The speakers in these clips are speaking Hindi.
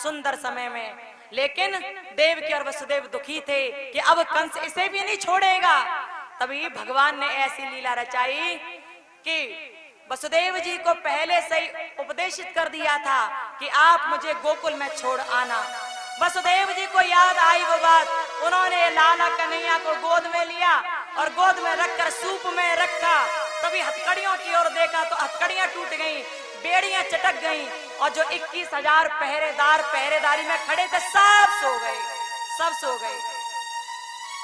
सुंदर समय में। लेकिन देवकी और वसुदेव दुखी थे कि अब कंस इसे भी नहीं छोड़ेगा। तभी भगवान ने ऐसी लीला रचाई कि वसुदेव जी को पहले से ही उपदेशित कर दिया था कि आप मुझे गोकुल में छोड़ आना। वसुदेव जी को याद आई वो बात, उन्होंने लाला कन्हैया को गोद में लिया और गोद में रखकर सूप में रखा। तभी हथकड़ियों की ओर देखा तो हथकड़ियां टूट गईं, बेड़ियां चटक गईं और जो 21,000 पहरेदार पहरेदारी में खड़े थे सब सो गए, सब सो गए।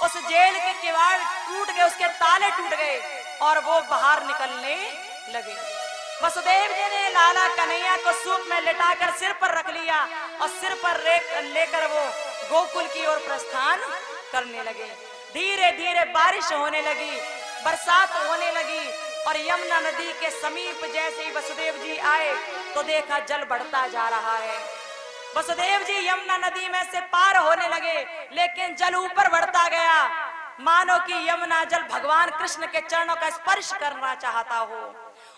उस जेल के किवाड़ टूट गए, उसके ताले टूट गए और वो बाहर निकलने लगे। वसुदेव जी ने लाला कन्हैया को सूप में लिटाकर सिर पर रख लिया और सिर पर लेकर वो गोकुल की ओर प्रस्थान करने लगे। धीरे धीरे बारिश होने लगी, बरसात होने लगी और यमुना नदी के समीप जैसे ही वसुदेव जी आए तो देखा जल बढ़ता जा रहा है। वसुदेव जी यमुना नदी में से पार होने लगे, लेकिन जल ऊपर बढ़ता गया, मानो कि यमुना जल भगवान कृष्ण के चरणों का स्पर्श करना चाहता हो।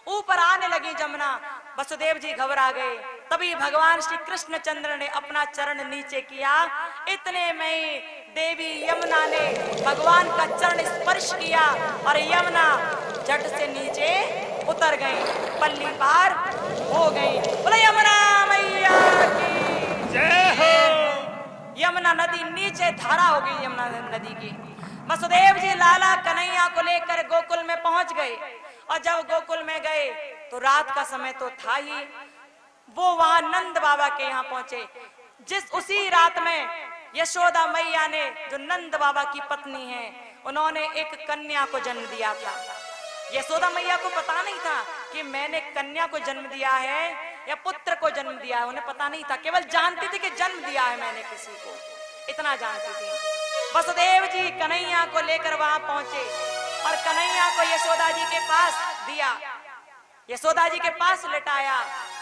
ऊपर आने लगी जमुना, वसुदेव जी घबरा गए। तभी भगवान श्री कृष्ण चंद्र ने अपना चरण नीचे किया। इतने में ही देवी यमुना ने भगवान का चरण स्पर्श किया और यमुना झट से नीचे उतर गई, पल्ली पार हो गई। बोले यमुना मैया की जय हो। यमुना नदी नीचे धारा हो गई यमुना नदी की। वसुदेव जी लाला कन्हैया को लेकर गोकुल में पहुंच गए और जब गोकुल में गए तो रात का समय तो था ही। वो वहां नंद बाबा के यहाँ पहुंचे। उसी रात में यशोदा मैया ने, जो नंद बाबा की पत्नी है, उन्होंने एक कन्या को जन्म दिया था। यशोदा मैया को पता नहीं था कि मैंने कन्या को जन्म दिया है या पुत्र को जन्म दिया है, उन्हें पता नहीं था। केवल जानती थी कि जन्म दिया है मैंने किसी को, इतना जानती थी। वसुदेव जी कन्हैया को लेकर वहां पहुंचे और कन्हैया को यशोदा जी के पास दिया, यशोदा जी के पास लिटाया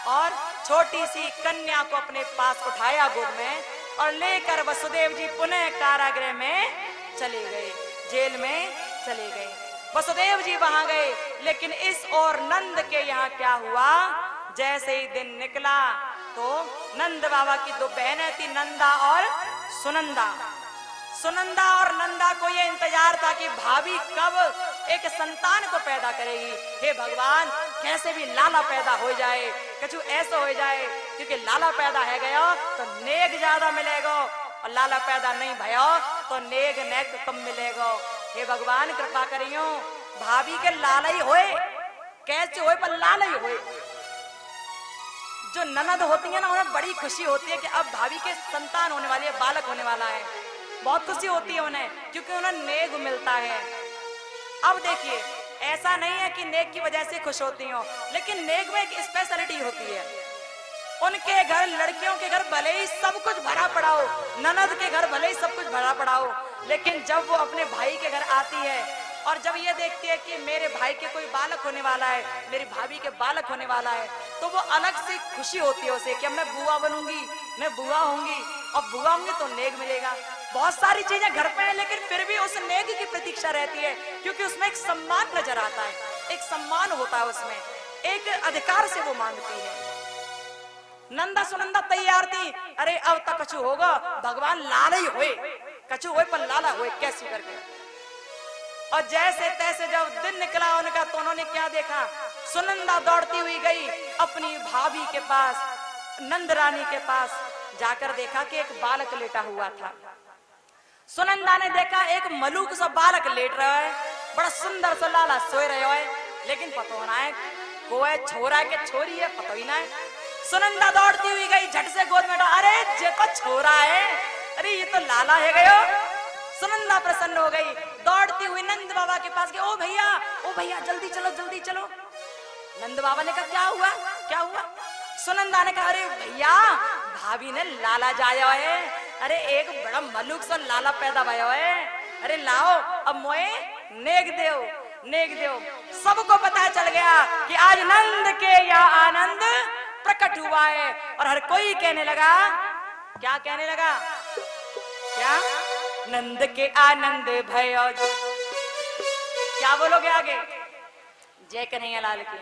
और छोटी सी कन्या को अपने पास उठाया गोद में और लेकर वसुदेव जी पुनः कारागृह में चले गए, जेल में चले गए। वसुदेव जी वहां गए, लेकिन इस और नंद के यहाँ क्या हुआ, जैसे ही दिन निकला तो नंद बाबा की दो बहनें थी, नंदा और सुनंदा। सुनंदा और नंदा को यह इंतजार था कि भाभी कब एक संतान को पैदा करेगी। हे भगवान, कैसे भी लाला पैदा हो जाए, कछु ऐसा हो जाए, क्योंकि लाला पैदा है गया तो नेक ज्यादा मिलेगा और लाला पैदा नहीं भयो तो नेक नेक कम मिलेगा। हे भगवान कृपा करियो, भाभी के लाला ही होए, कैसे होए पर लाला ही होए। जो ननद होती है ना, उन्हें बड़ी खुशी होती है कि अब भाभी के संतान होने वाली है, बालक होने वाला है, बहुत खुशी होती है उन्हें, क्योंकि उन्हें नेक मिलता है। अब देखिए, ऐसा नहीं है कि नेक की वजह से खुश होती हो, लेकिन नेक में एक स्पेशलिटी होती है। उनके घर, लड़कियों के घर भले ही सब कुछ भरा पड़ा हो, ननद के घर भले ही सब कुछ भरा पड़ा हो, लेकिन जब वो अपने भाई के घर आती है और जब ये देखती है कि मेरे भाई के कोई बालक होने वाला है, मेरी भाभी के बालक होने वाला है, तो वो अलग से खुशी होती है उसे कि मैं बुआ बनूंगी, मैं बुआ होंगी और बुआ होंगी तो नेक मिलेगा। बहुत सारी चीजें घर पे है, लेकिन फिर भी उस नेक की प्रतीक्षा रहती है, क्योंकि उसमें एक सम्मान नजर आता है, एक सम्मान होता है उसमें, एक अधिकार से वो मांगती है। नंदा सुनंदा तैयार थी, अरे अब तक कछु होगा, भगवान लाला ही होए, कछु होए पर लाला होए कैसे करके। और जैसे तैसे जब दिन निकला उनका, तो उन्होंने क्या देखा, सुनंदा दौड़ती हुई गई अपनी भाभी के पास, नंद रानी के पास जाकर देखा कि एक बालक लेटा हुआ था। सुनंदा ने देखा एक मलूक सा बालक लेट रहा है, बड़ा सुंदर सा लाला सोए रहे है, लेकिन पता ना है कोई छोरा के छोरी है, पता ही ना है। सुनंदा दौड़ती हुई गई, झट से गोद में, अरे ये तो छोरा है, अरे ये तो लाला है गयो। सुनंदा प्रसन्न हो गई, दौड़ती हुई नंद बाबा के पास गई, ओ भैया जल्दी चलो जल्दी चलो। नंद बाबा ने कहा क्या हुआ क्या हुआ। सुनंदा ने कहा, अरे भैया भाभी ने लाला जाया है, अरे एक बड़ा मलूक सा लाला पैदा भया है, अरे लाओ अब मोए नेक देव। सबको पता चल गया कि आज नंद के यहाँ आनंद प्रकट हुआ है, और हर कोई कहने लगा, क्या कहने लगा, क्या, नंद के आनंद भयो। क्या बोलोगे आगे, जय कन्हैया लाल की।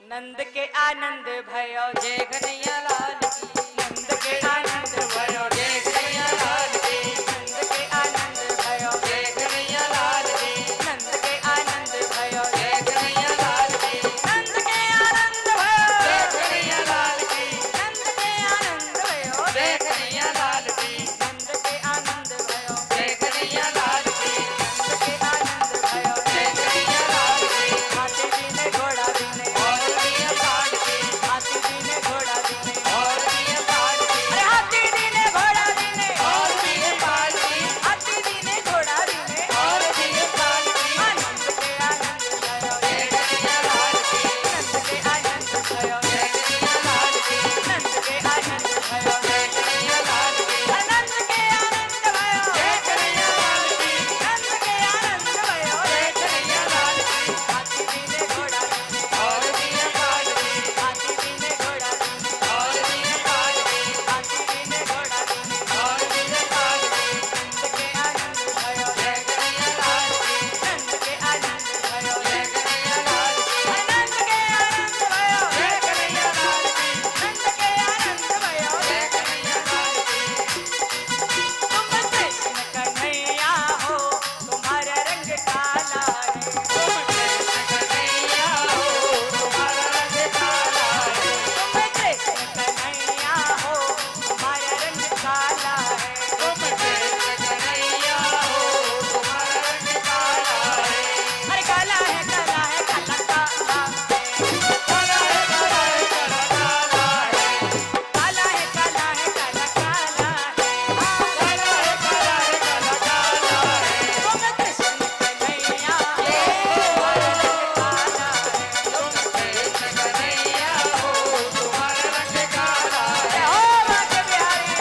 नंद के आनंद भयो जय कन्हैया लाल की। नंद के आनंद भयो जय कन्हैया लाल की। नंद के आनंद भयो जय कन्हैया लाल की। नंद के आनंद भयो जय कन्हैया लाल की। नंद के आनंद भयो जय कन्हैया लाल की। नंद के आनंद भयो जय कन्हैया लाल की। नंद के आनंद भयो जय कन्हैया लाल की। नंद के आनंद भयो जय कन्हैया लाल की। हाथी बिने घोड़ा बिने और दिया पाल की। हाथी बिने घोड़ा बिने और दिया पाल की। अरे हाथी बिने घोड़ा बिने और दिया पाल की। हाथी बिने घोड़ा बिने और दिया पाल की। आनंद के आनंद भयो जय कन्हैया लाल की। नंद के आनंद भयो जय कन्हैया लाल की। नंद के आनंद भयो जय कन्हैया लाल की। आनंद के आनंद भयो जय कन्हैया लाल की। नंद के आनंद भयो जय कन्हैया लाल की। हाथी बिने घोड़ा बिने और दिया पाल की। हाथी बिने घोड़ा बिने और दिया पाल की। हाथी बिने घोड़ा बिने और दिया पाल की। नंद के आनंद भयो जय कन्हैया लाल की। नंद के आनंद भयो जय कन्हैया लाल की। आनंद के आनंद भयो जय कन्हैया लाल की। नंद के आनंद भयो जय कन्हैया लाल की। तुम कृष्ण कन्हैया हो तुम्हारा रंग काला है तुम कृष्ण कन्हैया हो तुम्हारा रंग काला है। तुम कृष्ण कन्हैया हो तुम्हारा रंग काला है तुम कृष्ण कन्हैया हो तुम्हारा रंग काला है। अरे काला है काला है काला काला है काला है काला है काला काला है। काला है काला है काला काला है काला है काला है काला काला है। तुम कृष्ण कन्हैया हो तुम्हारा रंग काला है तुम कृष्ण कन्हैया हो तुम्हारा रंग काला है। जय हो बाके बिहारी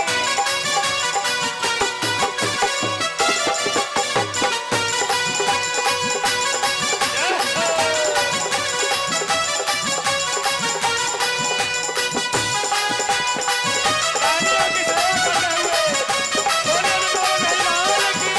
रानियों की सेवा करते हुए बोले बोल भगवान की।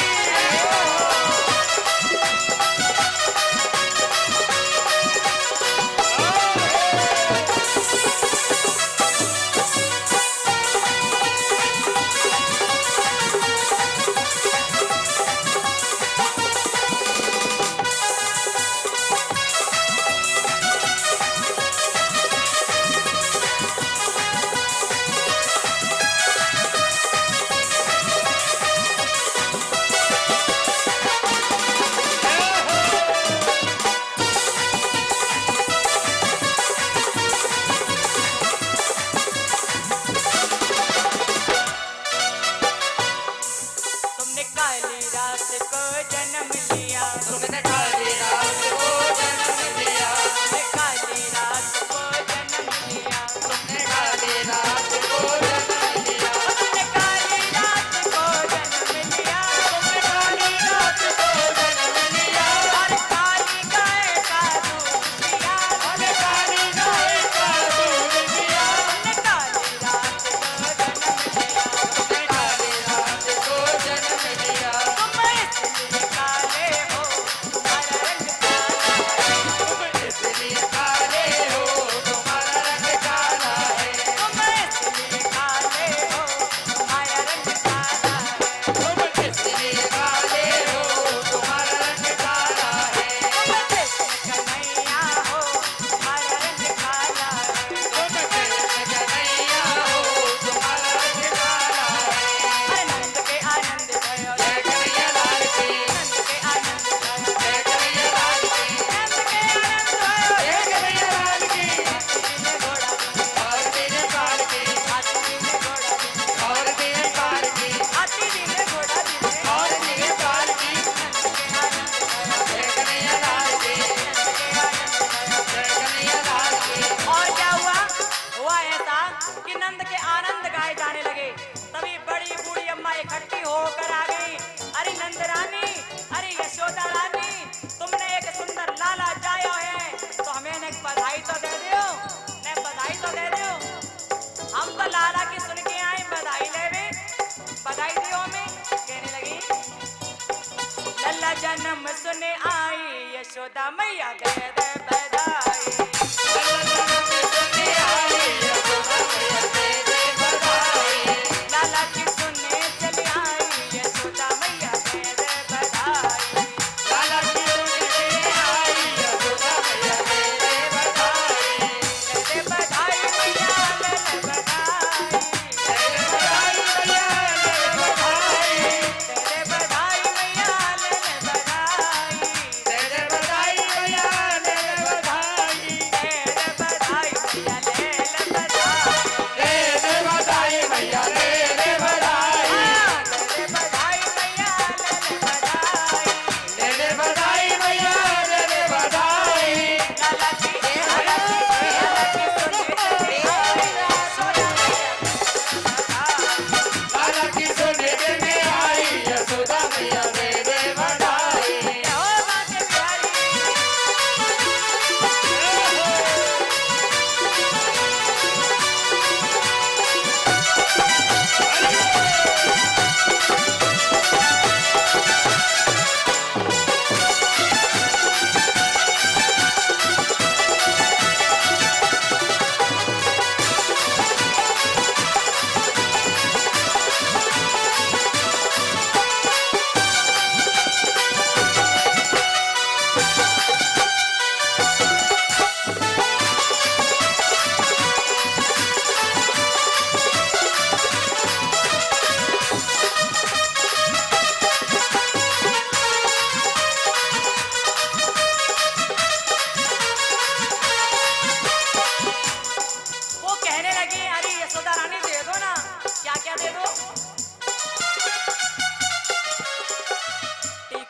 तुमने काली रात को जन्म लिया तुमने काली रात को जन्म लिया। तुमने काली रात को जन्म लिया तुमने काली रात को जन्म लिया। तुमने काली रात को जन्म लिया तुमने काली रात को जन्म लिया। और काली गाय का दूध पिया अरे काली गाय का दूध पिया। तुमने काली रात को जन्म लिया तुमने काली रात को जन्म लिया। तुम इसलिए काले हो तुम्हारा रंग काला है तुम इसलिए काले हो तुम्हारा रंग काला है। तुम इसलिए काले हो तुम्हारा रंग काला है तुम इसलिए काले हो तुम्हारा रंग काला है। तुम कृष्ण कन्हैया हो तुम्हारा रंग काला है तुम कृष्ण कन्हैया हो तुम्हारा रंग काला है। अरे नंद के आनंद भयो जय कन्हैया लाल की। नंद के आनंद भयो जय कन्हैया लाल की। नंद के आनंद भयो जय कन्हैया लाल की। बिने घोड़ा बिने और तेरे पाल की। हाथी बिने घोड़ा बिने और तेरे पाल की। हाथी बिने घोड़ा बिने और तेरे पाल की। नंद के आनंद भयो जय कन्हैया लाल की। नंद के आनंद भयो जय कन्हैया लाल की। और क्या हुआ हुआ ऐसा कि नंद के आनंद गाए जाने लगे तभी बड़ी बूढ़ी अम्मा इकट्ठी होकर आ गई अरे नंद रानी अरे यशोदा रानी तुमने एक सुंदर लाला जायो है तो हमें ने बधाई तो दे दियो ने बधाई तो दे दियो हम तो लाला की सुन के आए बधाई लेवे बधाई दियो हमें कहने लगी लल्ला जन्म सुने आई यशोदा मैया दे दे बधाई अल्लाह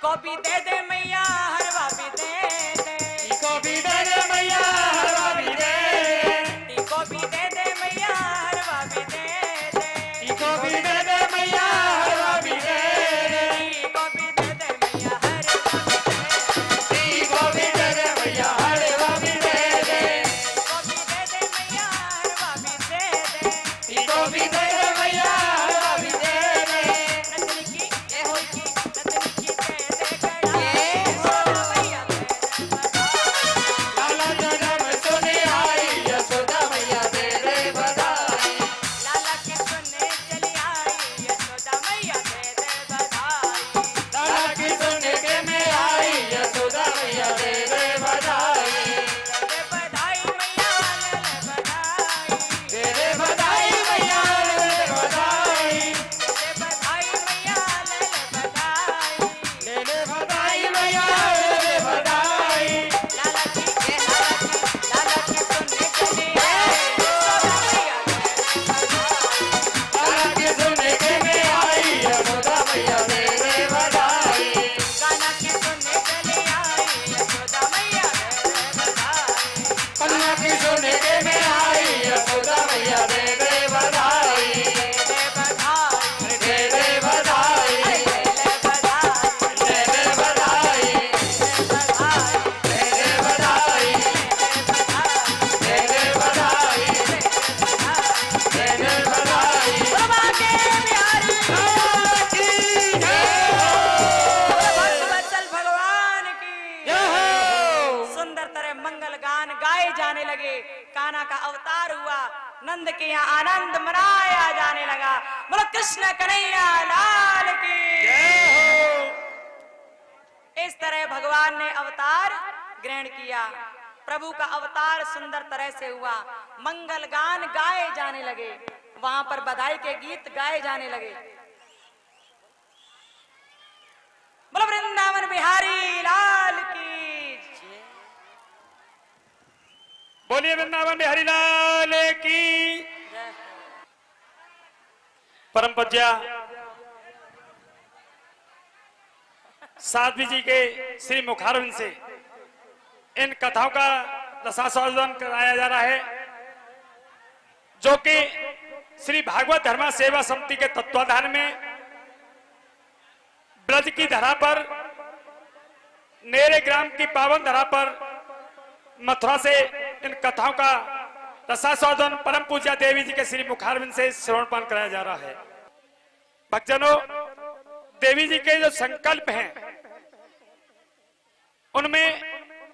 को भी दे दे मैया हरवा भी दे दे, को भी दे दे मैया हरवा भी दे, को भी दे दे मैया हरवा भी दे दे, को भी दे दे मैया हरवा भी दे, को भी दे दे मैया हरवा भी दे, को भी दे दे मैया हरवा भी दे दे, को भी दे दे मैया हरवा भी दे दे, को भी दे दे मैया हरवा भी दे दे, नचनी की ये होई की नचनी की दे दे गड़ा सोना मैया दे दे बधाई, लाला जन्म सुने आई यशोदा मैया दे दे बधाई, लाला की सुनने चली आई यशोदा मैया दे दे बधाई, लाला की सुने के में आई यशोदा मैया दे दे बधाई, दे दे बधाई मैया ले ले बधाई, दे दे बधाई मैया दे दे बधाई, दे दे बधाई मैया ले ले बधाई, दे दे बधाई मैया दे दे बधाई, लाला की ये लाला की सुनने चली आई यशोदा मैया दे दे बधाई, लाला की सुने के में आई यशोदा मैया दे दे बधाई, गाना की सुनने चली आई यशोदा मैया दे दे बधाई, कन्या की सुने के में आई यशोदा मैया दे दे बधाई, दे दे बधाई, दे दे बधाई, ले ले बधाई, दे दे बधाई, दे दे बधाई, दे दे बधाई, दे दे बधाई, दे दे बधाई, बाबा के बिहारी की जय भक्तवत्सल भगवान की हो, सुंदर तरह मंगल गान गाए जाने लगे। कान्हा का अवतार हुआ, नंद के यहाँ आनंद मनाया जाने लगा। बोलो कृष्ण कन्हैया लाल की। इस तरह भगवान ने अवतार ग्रहण किया। प्रभु का अवतार सुंदर तरह से हुआ, मंगल गान गाए जाने लगे, वहां पर बधाई के गीत गाए जाने लगे। बोलो वृंदावन बिहारी लाल की जय। बोलिए वृंदावन बिहारी लाल की। परम पूज्य साध्वी जी के श्री मुखारविंद से इन कथाओं का रसास्वादन कराया जा रहा है, जो कि श्री भागवत धर्मा सेवा समिति के तत्वाधान में ब्रज की धरा पर, नेरे ग्राम की पावन धरा पर मथुरा से इन कथाओं का रसास्वादन परम पूज्य देवी जी के श्री मुखारविंद से श्रवणपान कराया जा रहा है। भक्तजनों, देवी जी के जो संकल्प हैं उनमें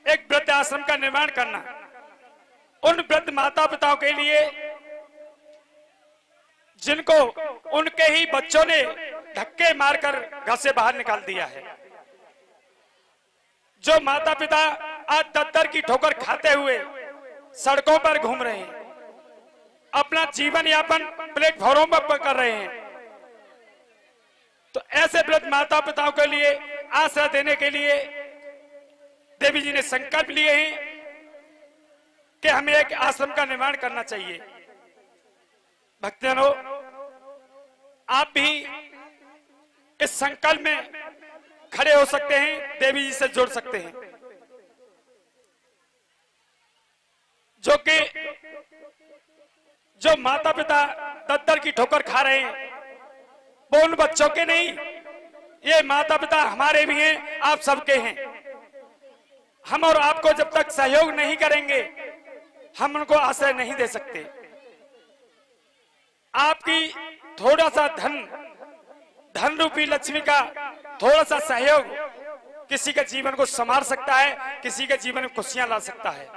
एक वृद्ध आश्रम का निर्माण करना, उन वृद्ध माता पिताओं के लिए जिनको उनके ही बच्चों ने धक्के मारकर घर से बाहर निकाल दिया है, जो माता पिता आज दर की ठोकर खाते हुए सड़कों पर घूम रहे हैं, अपना जीवन यापन प्लेटफॉर्म पर कर रहे हैं, तो ऐसे वृद्ध माता पिताओं के लिए आश्रय देने के लिए देवी जी ने संकल्प लिए हैं कि हमें एक आश्रम का निर्माण करना चाहिए। भक्तजनों, आप भी इस संकल्प में खड़े हो सकते हैं, देवी जी से जुड़ सकते हैं, जो कि जो माता पिता दर की ठोकर खा रहे हैं वो उन बच्चों के नहीं, ये माता पिता हमारे भी हैं, आप सबके हैं। हम और आपको जब तक सहयोग नहीं करेंगे हम उनको आश्रय नहीं दे सकते। आपकी थोड़ा सा धन रूपी लक्ष्मी का थोड़ा सा सहयोग किसी के जीवन को संवार सकता है, किसी के जीवन में खुशियां ला सकता है,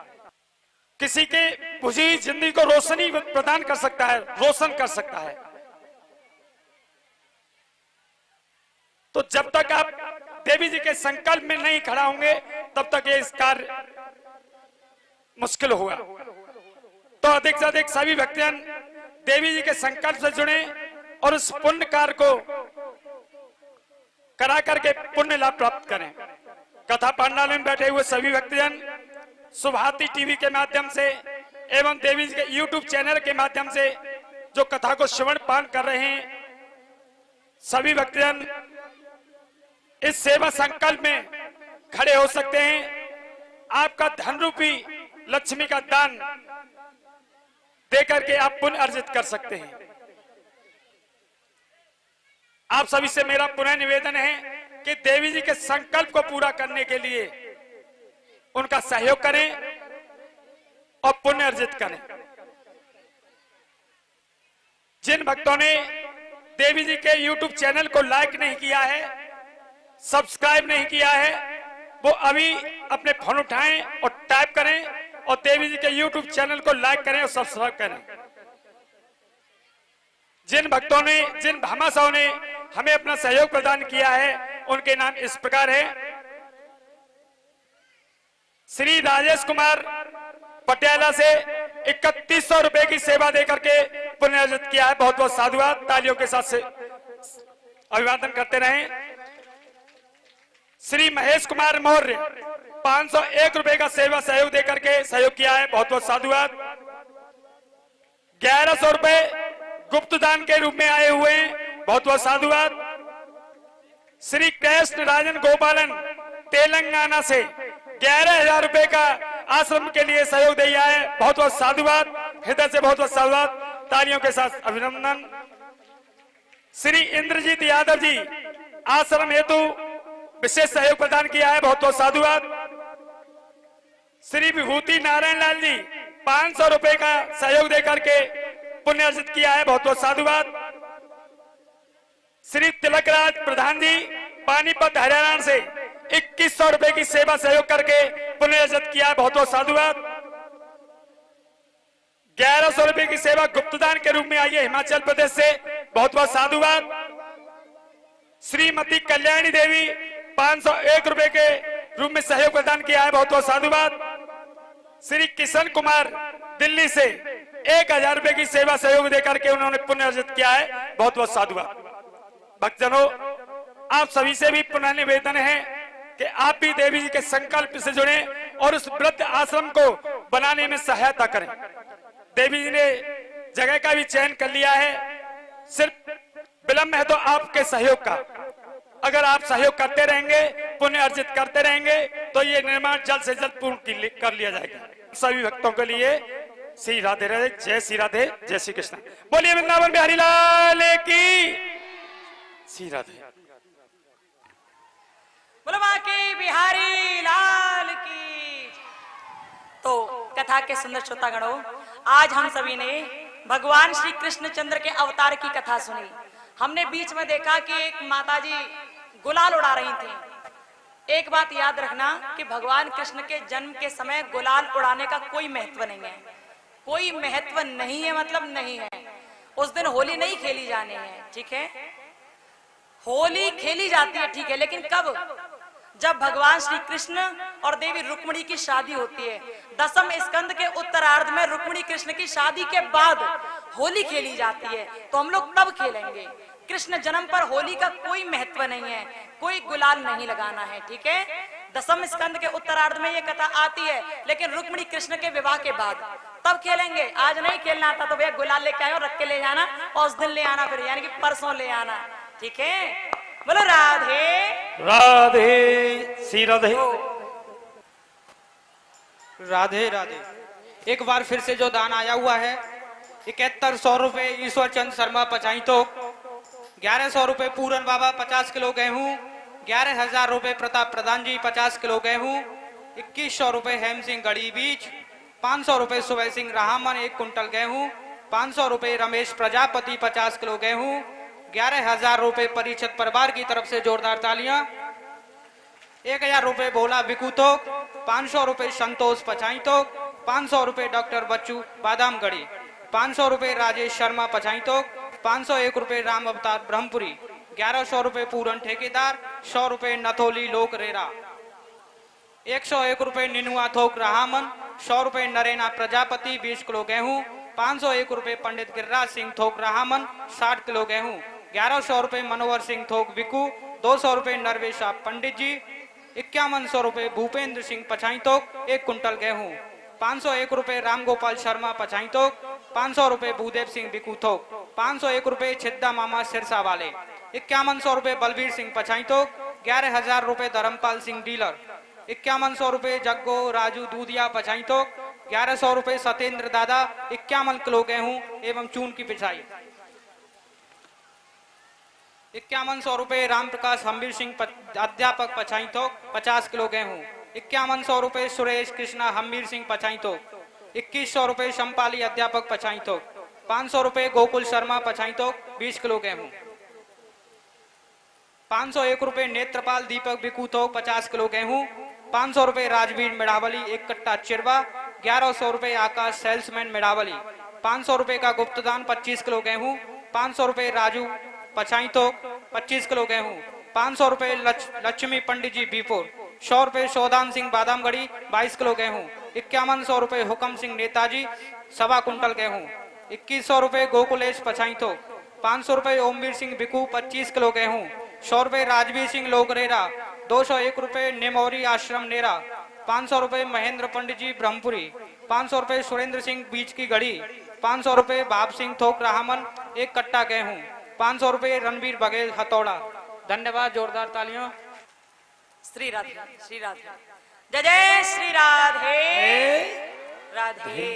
किसी के बुझी जिंदगी को रोशनी प्रदान कर सकता है, रोशन कर सकता है। तो जब तक आप देवी जी के संकल्प में नहीं खड़ा होंगे तब तक ये इस कार्य मुश्किल होगा। तो अधिक से अधिक सभी भक्तजन देवी जी के संकल्प से जुड़े और उस पुण्य कार्य को करा करके पुण्य लाभ प्राप्त करें। कथा पंडाल में बैठे हुए सभी भक्तजन सुभाती टीवी के माध्यम से एवं देवी जी के यूट्यूब चैनल के माध्यम से जो कथा को श्रवण पान कर रहे हैं, सभी भक्तजन इस सेवा संकल्प में खड़े हो सकते हैं। आपका धन रूपी लक्ष्मी का दान देकर के आप पुण्य अर्जित कर सकते हैं। आप सभी से मेरा पुनः निवेदन है कि देवी जी के संकल्प को पूरा करने के लिए उनका सहयोग करें और पुण्य अर्जित करें। जिन भक्तों ने देवी जी के YouTube चैनल को लाइक नहीं किया है, सब्सक्राइब नहीं किया है, वो अभी अपने फोन उठाएं और टाइप करें और देवी जी के YouTube चैनल को लाइक करें और सब्सक्राइब करें। जिन भक्तों ने, जिन भामाशाहों ने हमें अपना सहयोग प्रदान किया है, उनके नाम इस प्रकार है। श्री राजेश कुमार पटियाला से 3100 रुपए की सेवा देकर के पुण्य अर्जित किया है। बहुत बहुत साधुवाद, तालियों के साथ से अभिवादन करते रहें। श्री महेश कुमार मौर्य 501 रुपए का सेवा सहयोग देकर के सहयोग किया है। बहुत बहुत साधुवाद। 1100 रुपए गुप्त दान के रूप में आए हुए हैं। बहुत बहुत साधुवाद। श्री कृष्ण राजन गोपालन तेलंगाना से 11,000 रुपए का आश्रम के लिए सहयोग दिया है। बहुत बहुत साधुवाद, हृदय से बहुत बहुत साधुवाद, तालियों के साथ अभिनंदन। श्री इंद्रजीत यादव जी आश्रम हेतु विशेष सहयोग प्रदान किया है। बहुत बहुत साधुवाद। श्री विभूति नारायण लाल जी 500 रुपए का सहयोग देकर के पुण्य अर्जित किया है। बहुत बहुत साधुवाद। श्री तिलकराज प्रधान जी पानीपत हरियाणा से 2100 रुपए की सेवा सहयोग करके पुण्य अर्जित किया है। बहुत बहुत साधुवाद। 1100 रुपए की सेवा गुप्तदान के रूप में आई है हिमाचल प्रदेश से। बहुत बहुत साधुवाद। श्रीमती कल्याणी देवी 501 रुपए के रूप में सहयोग प्रदान किया है। बहुत बहुत साधुवाद। श्री किशन कुमार दिल्ली से 1000 रुपए की सेवा सहयोग देकर के उन्होंने पुण्य अर्जित किया है। बहुत बहुत साधुवाद। भक्तजनों, आप सभी से भी पुनः निवेदन है कि आप भी देवी जी के संकल्प से जुड़े और उस वृद्ध आश्रम को बनाने में सहायता करें। देवी जी ने जगह का भी चयन कर लिया है, सिर्फ विलंब है तो आपके सहयोग का। अगर आप सहयोग करते रहेंगे, पुण्य अर्जित करते रहेंगे, तो ये निर्माण जल्द से जल्द पूर्ण कर लिया जाएगा। सभी भक्तों के लिए श्री राधे राधे, जय श्री राधे, जय श्री कृष्ण। बोलिए वृंदावन बिहारी लाल की श्री राधे। बोलो बाकी बिहारी लाल की। तो कथा के सुंदर श्रोतागणों, आज हम सभी ने भगवान श्री कृष्णचंद्र के अवतार की कथा सुनी। हमने बीच में देखा कि एक माताजी गुलाल उड़ा रही थी। एक बात याद रखना कि भगवान कृष्ण के जन्म के समय गुलाल उड़ाने का कोई महत्व नहीं है। कोई महत्व नहीं है, मतलब नहीं है। उस दिन होली नहीं खेली जानी है, ठीक है। होली खेली जाती है, ठीक है, लेकिन कब? जब भगवान श्री कृष्ण और देवी रुक्मिणी की शादी होती है। दसम स्कंद के उत्तरार्ध में रुक्मिणी कृष्ण की शादी के बाद होली खेली जाती है, तो हम लोग तब खेलेंगे। कृष्ण जन्म पर होली का कोई महत्व नहीं है, कोई गुलाल नहीं लगाना है, ठीक है। दसम स्कंद के उत्तरार्ध में ये कथा आती है, लेकिन रुक्मिणी कृष्ण के विवाह के बाद तब खेलेंगे। आज नहीं खेलना था तो भैया गुलाल लेके आए, रख के ले जाना और उस दिन ले आना, फिर यानी कि परसों ले आना, ठीक है। बोलो राधे राधे श्री राधे। राधे राधे। एक बार फिर से जो दान आया हुआ है 7100 रुपए ईश्वर चंद शर्मा पचाई तो, 1100 रुपए पूरन बाबा 50 किलो गेहूं, 11,000 रुपए प्रताप प्रधान जी 50 किलो गेहूं, 2100 रुपए हेम सिंह गढ़ी बीच, 500 रुपए सुबह सिंह राहमन 1 कुंटल गेहूं, 500 रुपए रमेश प्रजापति 50 किलो गेहूं, 11,000 रुपए परिषद परिवार की तरफ से जोरदार तालियां, 1,000 रुपए भोला बिकू तो, 500 रुपए संतोष पछाई तो, 500 रुपए डॉक्टर बच्चू बादाम गढ़ी, 500 रुपए राजेश शर्मा पछाई तो, 501 रुपए राम अवतार ब्रह्मपुरी, 1100 रुपए पूरन ठेकेदार, 100 रुपए नथोली लोक रेरा, 101 रुपए निनुआ थोक रहामन, 100 रुपए नरेना प्रजापति 20 किलो गेहूं, 501 रुपए पंडित गिरिराज सिंह थोक रहामन 60 किलो गेहूं, 1100 रुपए मनोहर सिंह थोक बिकू, 200 रुपए नरवेशा पंडित जी, 5100 रुपए भूपेंद्र सिंह पछाई तोक 1 कुंटल गेहूं, 501 रुपए रामगोपाल शर्मा पछाई तोक, 500 रुपए भूदेव सिंह बिकू थोक, 501 रुपए छिद्दा मामा सिरसा वाले, 5100 रुपए बलबीर सिंह पछाई तोक, 11,000 रुपए धर्मपाल सिंह डीलर, 5100 रुपए जग्गो राजू दूधिया पछाई तोक, 1100 रुपए सत्येंद्र दादा 51 किलो गेहूं एवं चून की पिछाई, 5100 रुपए राम प्रकाश हम्बीर सिंह अध्यापक पछाई तोक 50 किलो गेहूं, 5100 रुपए सुरेश कृष्णा हम्बीर सिंह पछाई तोक, 2100 रुपए शंपाली अध्यापक पछाई तोक, 500 रुपए गोकुल शर्मा पछाई तोक 20 किलो गेहूं, 501 रुपए नेत्रपाल दीपक बिकू थोक 50 किलो गेहूं, 500 रुपए राजवीर मेड़ावली 1 कट्टा चिरवा, 1100 रुपए आकाश सेल्समैन मेड़ावली, 500 रुपए का गुप्तदान 25 किलो गेहूं, 500 रुपए राजू पछाई तो 25 किलो गेहूं, 500 रुपए लक्ष्मी पंडित जी बीपुर, 100 रुपए शोधान सिंह बादामगढ़ी 22 किलो गेहूं, 5100 रुपए हुक्म सिंह नेताजी 1.25 कुंटल गेहूं, 2100 रुपए गोकुलेश पछाई तो, 500 रुपए ओमवीर सिंह बिकू 25 किलो गेहूं, 100 रुपए राजवीर सिंह लोकरेरा, 201 रुपए निमौरी आश्रम नेरा, 500 रुपए महेंद्र पंडित जी ब्रह्मपुरी, 500 रुपए सुरेंद्र सिंह बीच की गढ़ी, 500 रुपए बाप सिंह थोक राहमन 1 कट्टा गेहूं, 500 रुपए रणवीर बघेल हथौड़ा। धन्यवाद, जोरदार तालियों। श्री राधे, श्री राधे, जय जय श्री राधे राधे।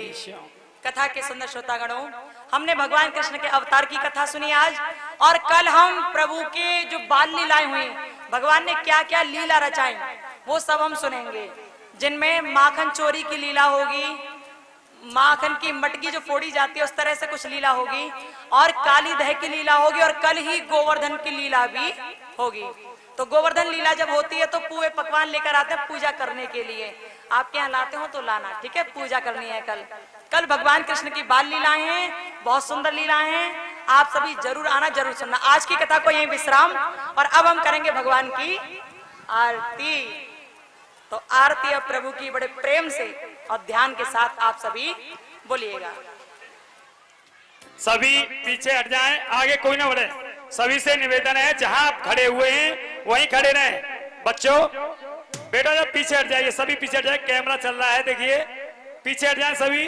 कथा के सुंदर श्रोतागणों, हमने भगवान कृष्ण के अवतार की कथा सुनी आज, और कल हम प्रभु के जो बाल लीलाएं हुई, भगवान ने क्या क्या लीला रचाई, वो सब हम सुनेंगे, जिनमें माखन चोरी की लीला होगी, माखन की मटकी जो फोड़ी जाती है उस तरह से कुछ लीला होगी, और काली दह की लीला होगी, और कल ही गोवर्धन की लीला भी होगी। तो गोवर्धन लीला जब होती है तो पूरे पकवान लेकर आते हैं पूजा करने के लिए, आपके यहाँ लाते हो तो लाना, ठीक है, पूजा करनी है कल। कल भगवान कृष्ण की बाल लीलाएं हैं, बहुत सुंदर लीलाएं हैं, आप सभी जरूर आना, जरूर सुनना। आज की कथा को यहीं विश्राम, और अब हम करेंगे भगवान की आरती। तो आरती अब प्रभु की बड़े प्रेम से और ध्यान के साथ आप सभी बोलिएगा। सभी पीछे हट जाएं, आगे कोई ना बढ़े। सभी से निवेदन है, जहां आप खड़े हुए हैं वहीं खड़े रहें। बच्चों बेटा जब पीछे हट जाइए, सभी पीछे हट जाए, कैमरा चल रहा है, देखिए पीछे हट जाएं सभी,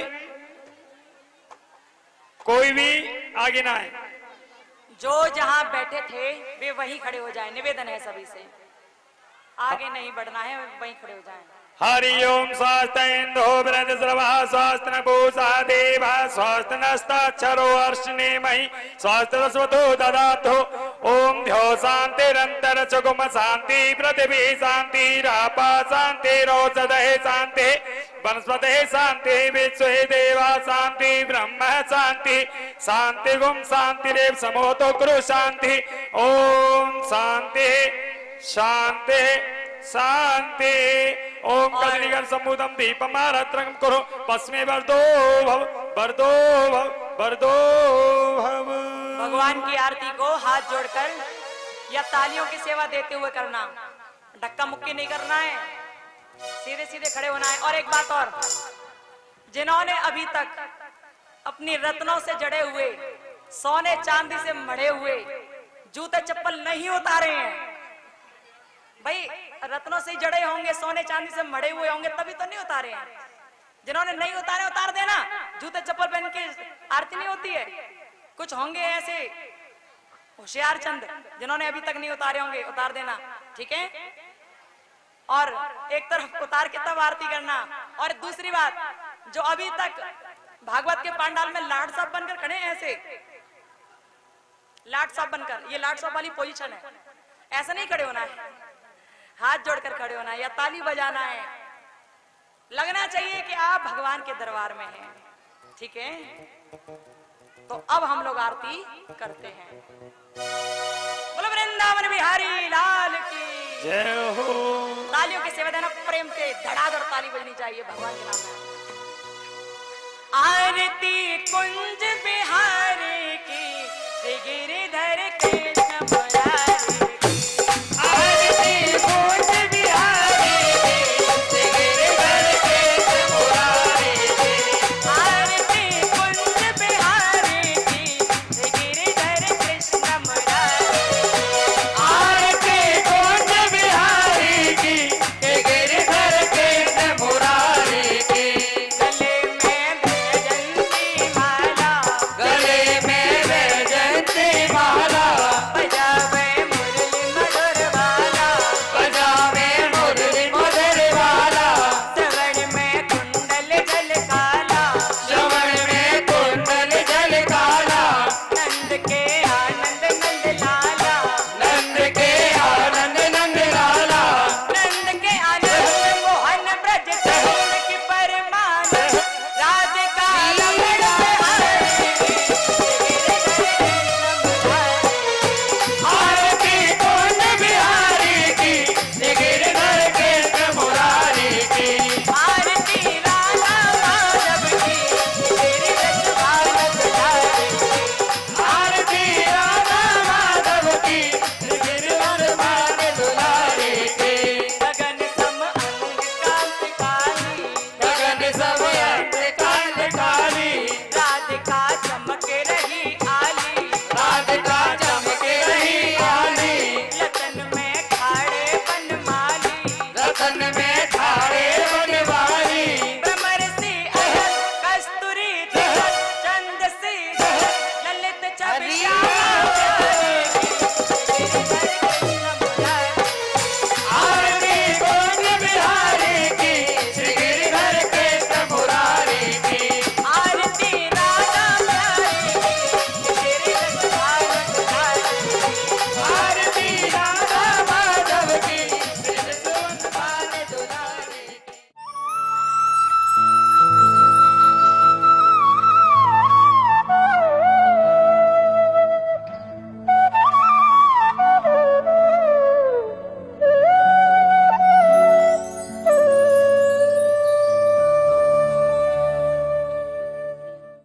कोई भी आगे ना आए। जो जहां बैठे थे वे वहीं खड़े हो जाएं, निवेदन है सभी से, आगे नहीं बढ़ना है, वहीं खड़े हो जाएं। हरि ओम स्वस्तिन्दो बृहस्पतिर्वा स्वस्ति पूषा देवा स्वस्ति नस्ताक्षरो अर्ष्णेमहि स्वस्ति रसवतो ददातु। ओम ध्यो शान्तिरन्तर चुगुम शान्ति पृथिवी शान्तिरापा शान्तिरोषधये शान्ति वनस्पतये शान्ति विश्वे देवा शान्ति ब्रह्म शान्ति शान्ति गुम शान्तिरेव समोतो कुरु शान्ति। ओम शान्ति शान्ति शान्ति। ओम कलिगर सम्मुदम दीपमारत्रं कुरु पस्मे वर्दो भव बरदो बरदो भव। भगवान की आरती को हाथ जोड़कर या तालियों की सेवा देते हुए करना, धक्का मुक्की नहीं करना है, सीधे सीधे खड़े होना है। और एक बात और, जिन्होंने अभी तक अपनी रत्नों से जड़े हुए, सोने चांदी से मढ़े हुए जूते चप्पल नहीं उतारे हैं, भाई रत्नों से जड़े होंगे, सोने चांदी से मढ़े हुए होंगे, तभी तो नहीं उतारे हैं। जिन्होंने नहीं उतारे उतार देना, जूते चप्पल पहन के आरती नहीं होती है। कुछ होंगे ऐसे होशियार चंद जिन्होंने अभी तक नहीं उतारे होंगे, उतार देना, ठीक है। और एक तरफ उतार के तब आरती करना। और दूसरी बात, जो अभी तक भागवत के पंडाल में लाट साहब बनकर खड़े हैं, ऐसे लाट साहब बनकर, ये लाट साहब वाली पोजीशन है, ऐसा नहीं खड़े होना है, हाथ जोड़कर खड़े होना है या ताली बजाना है। लगना चाहिए कि आप भगवान के दरबार में हैं, ठीक है। तो अब हम लोग आरती करते हैं। बोलो वृंदावन बिहारी लाल की जय हो। तालियों की सेवा देना, प्रेम से धड़ाधड़ ताली बजनी चाहिए भगवान के नाम में। आरती कुंज बिहारी की श्री गिरि